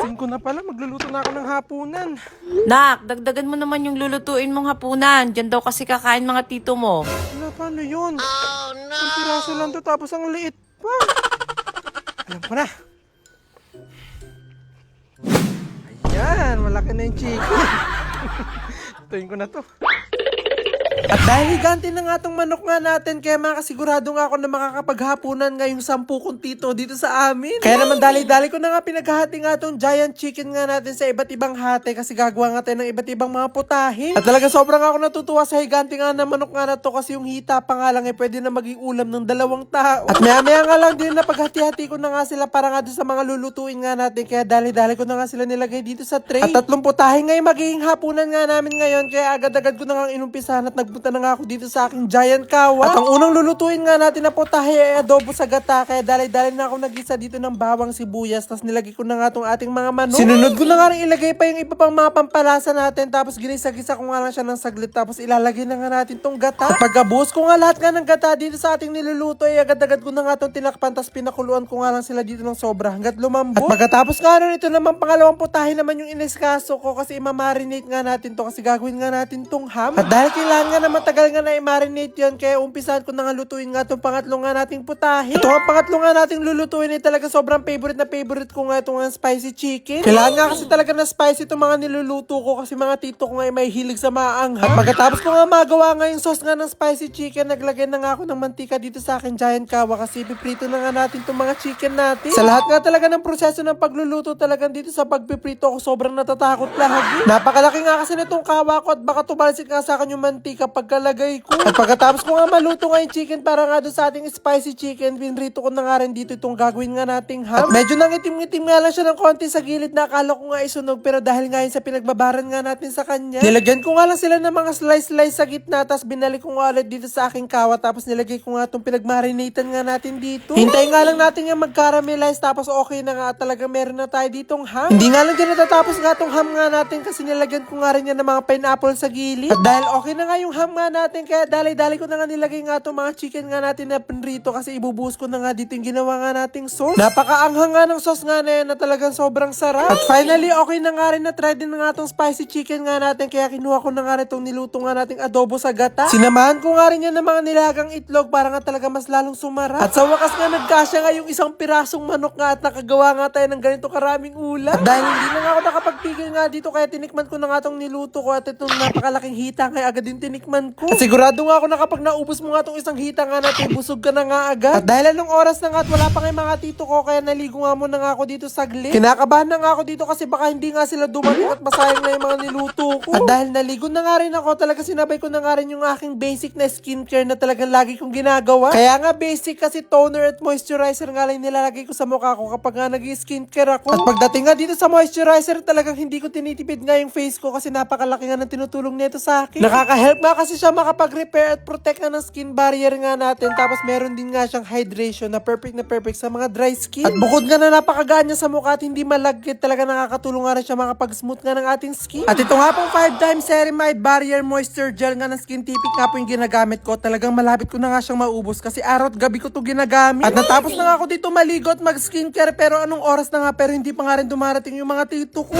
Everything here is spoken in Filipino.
5 na pala, magluluto na ako ng hapunan. Nak, dagdagan mo naman yung lulutuin mong hapunan. Diyan daw kasi kakain mga tito mo. Wala, paano yun? Oh no! Ang piraso lang to tapos ang liit pa. Alam ko na. Ayan, malaki na yung chicken. Tuyin ko na to. At dahil higanti na nga tong manok nga natin, kaya makasigurado nga ako na makakapaghapunan ngayong 10 kong tito dito sa amin. Kaya naman dali-dali ko na nga pinaghahati nga tong giant chicken nga natin sa iba't ibang hati kasi gagawa nga tayo ng iba't ibang mga putahe. At talaga sobrang ako natutuwa sa higanti nga na manok nga na to kasi yung hita pa nga lang pwede na maging ulam ng 2 tao. At maya-maya nga lang din na paghati-hati ko na nga sila para nga doon sa mga lulutuin nga natin, kaya dali-dali ko na nga sila nilagay dito sa tray. At 3 putahe ngayon magiging hapunan nga namin ngayon, kaya agad-agad ko na nga inumpisahan at nagpunta na nga ako dito sa aking giant kawa. At ang unang lulutuin nga natin na putahe ay adobo sa gata, kaya dali-dali na ako nagisa dito ng bawang, sibuyas, tapos nilagay ko na nga itong ating mga manok. Sinunod ko na nga rin ilagay pa yung iba pang mga pampalasa natin, tapos ginisa-gisa ko nga lang siya ng saglit, tapos ilalagay na nga natin tong gata. At pagkabuhos ko nga lahat nga ng gata dito sa ating niluluto ay agad-agad ko na nga itong tinakpan, tapos pinakuluan ko nga lang sila dito ng sobra hanggat lumambot. At pagkatapos nga rin ito naman pangalawang putahe naman yung iniskaso ko kasi imamarinate nga natin to kasi gagawin nga natin tong ham. At dahil kailangan nga na matagal nga na i-marinate yun, kaya umpisahan ko na nga lutuin nga itong pangatlong nga nating putahe. Ito ang pangatlong nga nating lulutuin ay talaga sobrang favorite na favorite ko nga itong spicy chicken. Kailangan nga kasi talaga na spicy itong mga niluluto ko kasi mga tito ko nga ay may hilig sa maanghang. At pagkatapos ko nga magawa nga yung sauce nga ng spicy chicken, naglagay na nga ako ng mantika dito sa akin giant kawa kasi piprito na nga natin itong mga chicken natin. Sa lahat nga talaga ng proseso ng pagluluto talagang dito sa pagpiprito ako sobrang natatakot lagi. Napakalaki nga kasi nitong kawa ko at baka tumalsik nga sa akin yung mantika pagkalagay ko. At pagkatapos ko nga maluto nga yung chicken para nga doon sa ating spicy chicken, pinrito ko na nga rin dito itong gagawin nga nating ham. At medyo nangitim-ngitim nga lang siya ng konti sa gilid na akala ko nga isunog, pero dahil nga yun sa pinagbabaran nga natin sa kanya, nilagyan ko nga lang sila ng mga slice-slice sa gitna, tapos binalik ko nga ulit dito sa aking kawa, tapos nilagay ko nga itong pinagmarinatan nga natin dito. Hintayin nga lang natin yung mag-caramelize, tapos okay na nga at talaga meron na tayo ditong ham. Hindi nga lang dyan natatapos nga itong ham nga natin kasi nilagyan ko nga rin yan ng mga pineapple sa gilid. At dahil okay na nga yung ham nga natin, kaya dali-dali ko na nga nilagay nga itong mga chicken nga natin na pinrito kasi ibubuhos ko na nga dito yung ginawa nga nating sauce. Napakaanghang nga ng sauce nga na yan na talagang sobrang sarap. At finally, okay na nga rin na try din na nga itong spicy chicken nga natin, kaya kinuha ko na nga rin itong niluto nga nating adobo sa gata. Sinamahan ko nga rin yan ng mga nilagang itlog para nga talaga mas lalong sumarap. At sa wakas nga nagkasya nga yung isang pirasong manok nga at nakagawa nga tayo ng ganito karaming ulam. At dahil hindi na nga ako nakapagpigil nga dito, kaya tinikman ko na nga itong niluto ko at itong napakalaking hita kaya agad din tinikman ko. At sigurado nga ako na kapag naubos mo nga itong isang hita nga natin, busog ka na nga agad. At dahil anong oras na nga at wala pa nga yung mga tito ko, kaya naligo nga muna nga ako dito saglit. Kinakabahan na nga ako dito kasi baka hindi nga sila dumating at masayang na yung mga niluto ko. At dahil naligo na nga rin ako, talaga sinabay ko na nga rin yung aking basic na skincare na talagang lagi kong ginagawa. Kaya nga basic kasi toner at moisturizer nga lang nilalagay ko sa mukha ko kapag nga nag-skincare ako. At pagdating nga dito sa moisturizer, talagang hindi ko tinitipid nga yung face ko kasi napakalaki nga ng tinutulong nito sa akin. Nakaka-help nga kasi siya makapag-repair at protect nga ng skin barrier nga natin. Tapos meron din nga siyang hydration na perfect sa mga dry skin. At bukod nga na napakagaan niya sa mukha at hindi malagkit, talaga nakakatulong nga rin siya makapag-smooth nga ng ating skin. At ito nga pong 5 times ceramide barrier moisture gel nga ng Skin Tipic nga po yung ginagamit ko. Talagang malapit ko na nga siyang maubos kasi araw at gabi ko to ginagamit. At natapos na nga ako dito maligo at mag-skincare, pero anong oras na nga pero hindi pa nga rin dumarating yung mga tito ko.